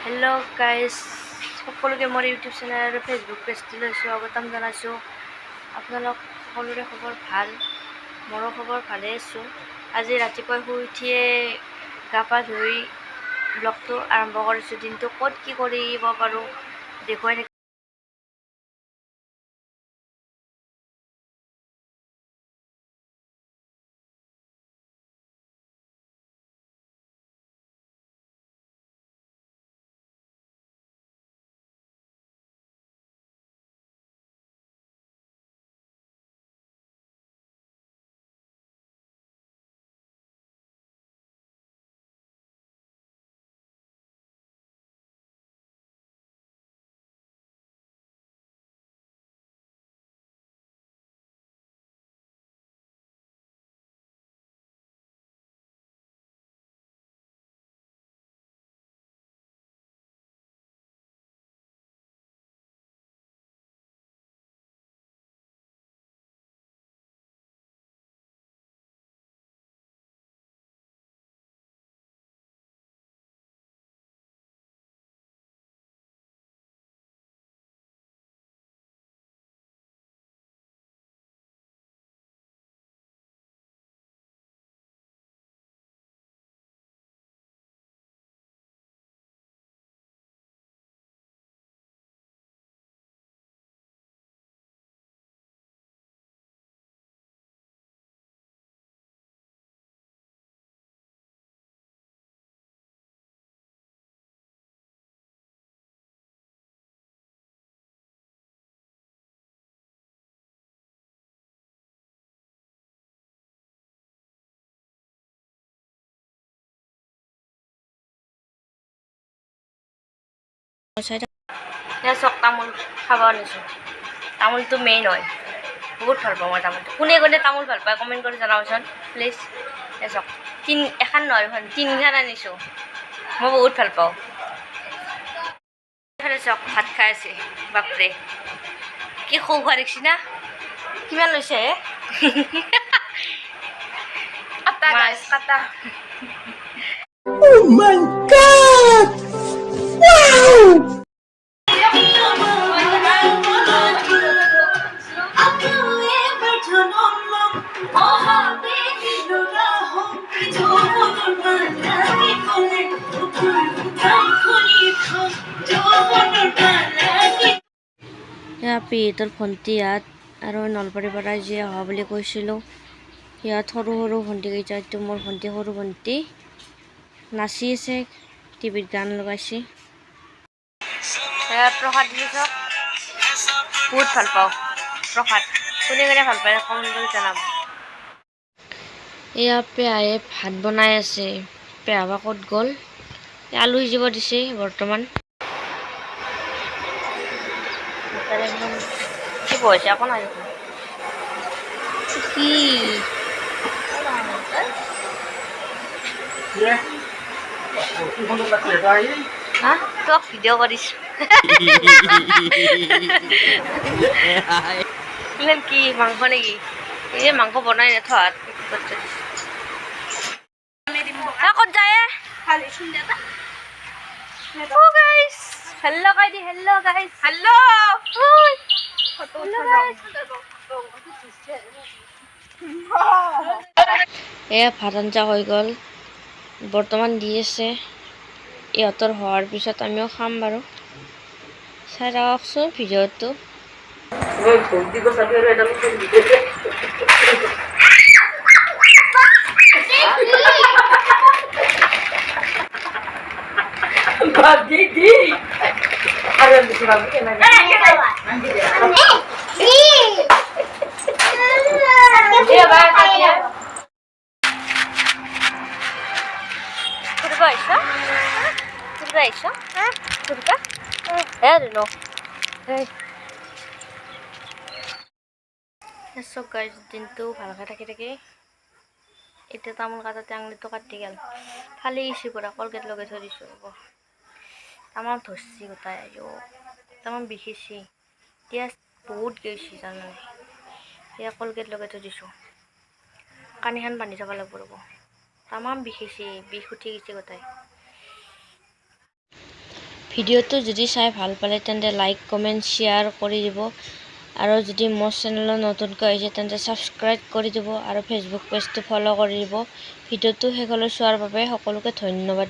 Hello guys সকলোকে মোৰ YouTube channel আৰু ফেচবুক পেজটোলৈ স্বাগতম জনাইছোঁ। আপোনালোক সকলোৰে খবৰ ভাল? মোৰো খবৰ ভালে আছোঁ। আজি ৰাতিপুৱা শুই উঠিয়ে গা পা ধুই ব্লগটো আৰম্ভ কৰিছোঁ। দিনটো ক'ত কি কৰিব পাৰোঁ দেখুৱাই থাকিম। চক তামোল খাব আনিছোঁ। তামোলটো মেইন হয়, বহুত ভাল পাওঁ মই তামোলটো। কোনে কোনে তামোল ভাল পায় কমেণ্ট কৰি জনাবচোন প্লিজ। চক এখন নহয় এখন তিনিখন আনিছোঁ, মই বহুত ভাল পাওঁ। এইফালে চক ভাত খাই আছে, বাপৰে কি সৌ খোৱা দেখছি না? কিমান লৈছে হে? কাটা Oh my God! Wow! পিহঁতৰ ভণ্টি ইয়াত আৰু নলবাৰীৰ পৰা যি অহা বুলি কৈছিলোঁ। ইয়াত সৰু সৰু ভণ্টিকেইটা, এইটো মোৰ ভণ্টি, সৰু ভণ্টি নাচি আছে, টিভিত গান লগাইছে। প্ৰসাদ দিছোঁ, বহুত ভাল পাওঁ প্ৰসাদ। কোনে কোনে ভাল পায় কমেণ্ট কৰি জনাব। এয়া পেহায়ে ভাত বনাই আছে। পেহা বা ক'ত গ'ল? আলু সিজিব দিছে বৰ্তমান। কি বহিছে আকৌ নাই দেখোন। কি তোক ভিডিঅ' কৰিছোঁ। কি মাংস নেকি? এই মাংস বনাই নথোৱাত ক'ত যায়? Hello' guys, hello' guys, hello' এয়া ভাত আঞ্জা হৈ গ'ল, বৰ্তমান দি আছে। ইহঁতৰ হোৱাৰ পিছত আমিও খাম বাৰু। চাই থাককচোন ভিডিঅ'টো। চব গাইজ দিনটো ভালকৈ থাকি এতিয়া তামোল কাটোতে আঙুলিটো কাটি গেল, ফালি গৈছে পুৰা। কলগেট লগাই থৈ দিছোঁ ৰ'ব। তামাম ধৰছি গোটাই, তামাম বিষিছি, এতিয়া বহুত গৈছে তাৰমানে। এতিয়া কলগেট লগাই থৈ দিছোঁ, কাণিখন বান্ধি থ'ব লাগিব ৰ'ব। তামাম বিষিছে, বিষ উঠি গৈছে গোটাই। ভিডিঅ'টো যদি চাই ভাল পালে তেন্তে লাইক কমেণ্ট শ্বেয়াৰ কৰি দিব আৰু যদি মোৰ চেনেলত নতুনকৈ আহিছে তেন্তে ছাবস্ক্ৰাইব কৰি দিব আৰু ফেচবুক পেজটো ফ'ল' কৰি দিব। ভিডিঅ'টো শেষলৈ চোৱাৰ বাবে সকলোকে ধন্যবাদ।